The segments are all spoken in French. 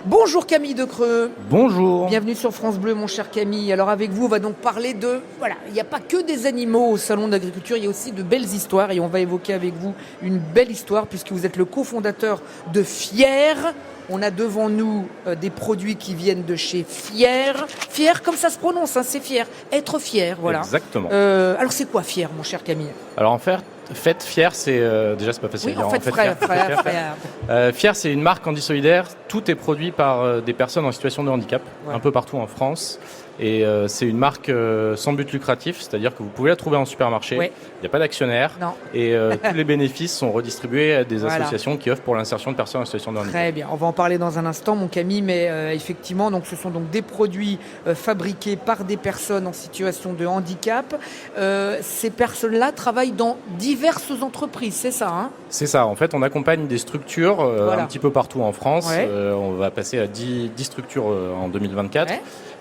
Bonjour Camille Decreux. Bonjour. Bienvenue sur France Bleu, mon cher Camille. Alors avec vous, on va donc parler de... Voilà, il n'y a pas que des animaux au Salon d'Agriculture, il y a aussi de belles histoires. Et on va évoquer avec vous une belle histoire puisque vous êtes le cofondateur de Fier. On a devant nous des produits qui viennent de chez Fier. Fier, comme ça se prononce, hein, c'est fier. Être fier, voilà. Exactement. Alors c'est quoi Fier, mon cher Camille? Alors en fait, Fier, c'est... déjà, c'est pas facile. Oui, en fait, frère. Fier, c'est une marque Andy Solidaire. Tout est produit par des personnes en situation de handicap, un peu partout en France. Et c'est une marque sans but lucratif, c'est-à-dire que vous pouvez la trouver en supermarché. Il n'y a pas d'actionnaire. Et tous les bénéfices sont redistribués à des associations qui offrent pour l'insertion de personnes en situation de handicap. Très bien, on va en parler dans un instant, mon Camille, mais effectivement, donc, ce sont donc des produits fabriqués par des personnes en situation de handicap. Ces personnes-là travaillent dans diverses entreprises, c'est ça, hein? C'est ça, en fait, on accompagne des structures un petit peu partout en France. On va passer à 10 structures en 2024.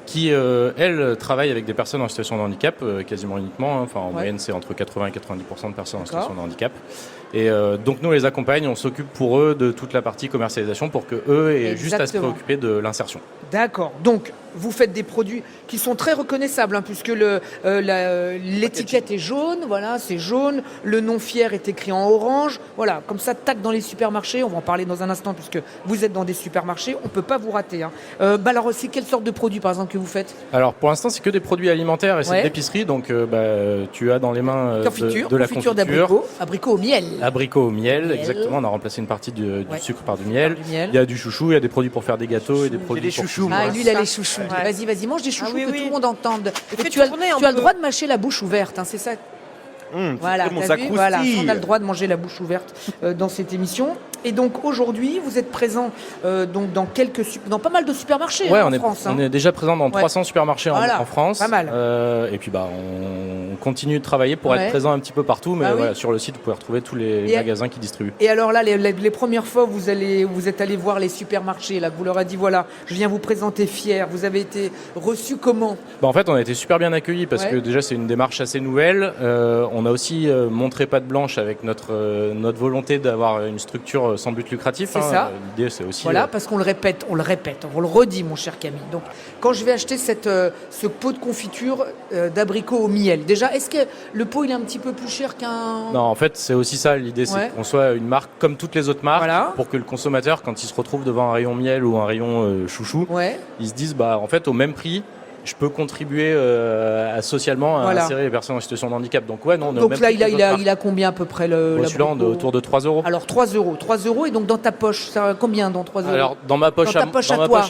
Qui, elles, travaillent avec des personnes en situation de handicap, quasiment uniquement. Enfin, en moyenne, c'est entre 80 et 90% de personnes en situation de handicap. Et donc, nous, on les accompagne, on s'occupe pour eux de toute la partie commercialisation pour qu'eux aient juste à se préoccuper de l'insertion. D'accord. Donc, vous faites des produits qui sont très reconnaissables, hein, puisque l'étiquette est jaune, voilà, c'est jaune. Le nom Fier est écrit en orange. Voilà, comme ça, tac, dans les supermarchés. On va en parler dans un instant, puisque vous êtes dans des supermarchés. On ne peut pas vous rater. Hein. Alors, c'est quelle sorte de produits, par exemple, que vous faites? Alors, pour l'instant, c'est que des produits alimentaires et c'est de l'épicerie. Donc, tu as dans les mains de la confiture d'abricots. Abricots au miel. Abricots au miel, exactement. On a remplacé une partie du sucre par du miel. Il y a du chouchou, il y a des produits pour faire des gâteaux et des produits pour... chouchous. Ah, lui, il a les chouchous. Vas-y, mange des chouchous que tout le monde entende. Tu as le droit de mâcher la bouche ouverte, hein, c'est ça? Voilà, t'as vu, voilà, on a le droit de manger la bouche ouverte dans cette émission. Et donc aujourd'hui, vous êtes présent donc dans pas mal de supermarchés en France. On est déjà présent dans 300 supermarchés en France. Pas mal. Et puis on continue de travailler pour être présent un petit peu partout. Mais sur le site, vous pouvez retrouver tous les magasins qui distribuent. Et alors là, les premières fois, vous êtes allé voir les supermarchés, là, vous leur avez dit voilà, je viens vous présenter Fier. Vous avez été reçu comment? En fait, on a été super bien accueillis parce que déjà, c'est une démarche assez nouvelle. On a aussi montré patte blanche avec notre volonté d'avoir une structure sans but lucratif. C'est ça. L'idée, c'est aussi... Voilà, parce qu'on le répète, on le redit, mon cher Camille. Donc, quand je vais acheter ce pot de confiture d'abricots au miel, déjà, est-ce que le pot, il est un petit peu plus cher qu'un... Non, en fait, c'est aussi ça. L'idée, c'est qu'on soit une marque comme toutes les autres marques pour que le consommateur, quand il se retrouve devant un rayon miel ou un rayon chouchou, il se dise, en fait, au même prix, je peux contribuer socialement à insérer les personnes en situation de handicap. Donc là, il a combien à peu près celui-là, autour de 3 €. Alors 3 €. 3 € et donc dans ta poche, ça combien dans 3 €? Alors dans ma poche à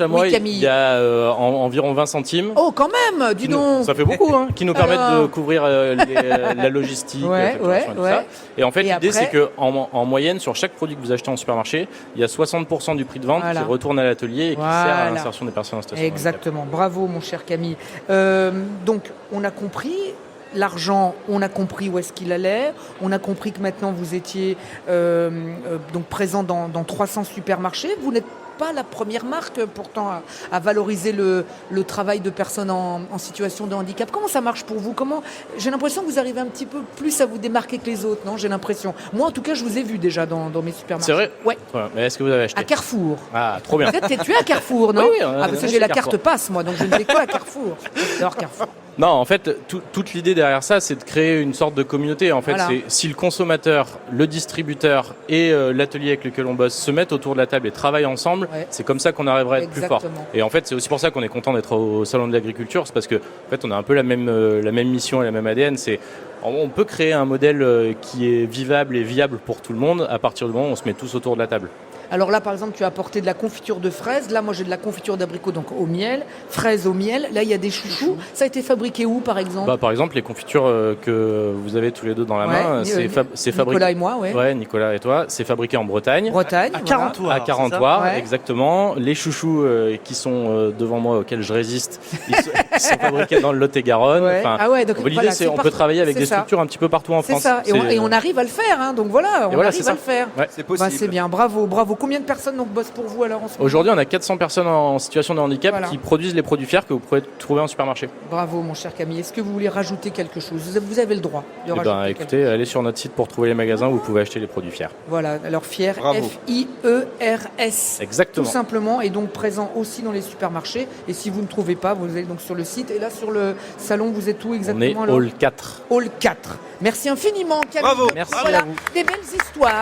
moi, il y a environ 20 centimes. Oh quand même, dis donc. Ça fait beaucoup, hein, qui nous permettent de couvrir la logistique, la facturation et tout ça. Et en fait, l'idée, c'est qu'en moyenne, sur chaque produit que vous achetez en supermarché, il y a 60% du prix de vente qui retourne à l'atelier et qui sert à l'insertion des personnes en situation de handicap. Exactement. Bravo, mon cher Camille. Donc, on a compris l'argent, on a compris où est-ce qu'il allait, on a compris que maintenant vous étiez donc présent dans 300 supermarchés. Vous n'êtes pas la première marque pourtant à valoriser le travail de personnes en situation de handicap. Comment ça marche pour vous? J'ai l'impression que vous arrivez un petit peu plus à vous démarquer que les autres, non? J'ai l'impression. Moi, en tout cas, je vous ai vu déjà dans mes supermarchés. C'est vrai? Ouais. Mais est-ce que vous avez acheté? À Carrefour. Ah, trop bien. Tu es à Carrefour, non? Oui, parce que j'ai la carte passe, moi, donc je ne vais que à Carrefour. Alors, Carrefour. Non, en fait, toute l'idée derrière ça, c'est de créer une sorte de communauté. En fait, c'est si le consommateur, le distributeur et l'atelier avec lequel on bosse se mettent autour de la table et travaillent ensemble, c'est comme ça qu'on arriverait à être plus fort. Et en fait, c'est aussi pour ça qu'on est content d'être au Salon de l'Agriculture, c'est parce que en fait, on a un peu la même mission et la même ADN. On peut créer un modèle qui est vivable et viable pour tout le monde à partir du moment où on se met tous autour de la table. Alors là, par exemple, tu as apporté de la confiture de fraises. Là, moi, j'ai de la confiture d'abricot, donc au miel, fraises au miel. Là, il y a des chouchous. Ça a été fabriqué où, par exemple? Par exemple, les confitures que vous avez tous les deux dans la main, c'est fabriqué... Nicolas et moi, Nicolas et toi. C'est fabriqué en Bretagne. À Carentoir. À Carentoir, exactement. Les chouchous qui sont devant moi, auxquels je résiste, ils sont fabriqués dans le Lot-et-Garonne. Donc l'idée, c'est qu'on peut travailler avec des structures un petit peu partout en France. C'est ça. Et on arrive à le faire. Hein. Donc voilà, on arrive à le faire. C'est possible. C'est bien. Bravo. Bravo. Combien de personnes donc bossent pour vous alors en ce moment? Aujourd'hui, on a 400 personnes en situation de handicap qui produisent les produits Fier que vous pourrez trouver en supermarché. Bravo mon cher Camille. Est-ce que vous voulez rajouter quelque chose? Vous avez le droit de rajouter écoutez, allez sur notre site pour trouver les magasins où vous pouvez acheter les produits Fier. Voilà, alors Fier, F-I-E-R-S. Exactement. Tout simplement, et donc présent aussi dans les supermarchés. Et si vous ne trouvez pas, vous allez donc sur le site. Et là, sur le salon, vous êtes où exactement? On est Hall 4. Hall 4. Merci infiniment Camille. Bravo. Merci voilà, à vous. Des belles histoires.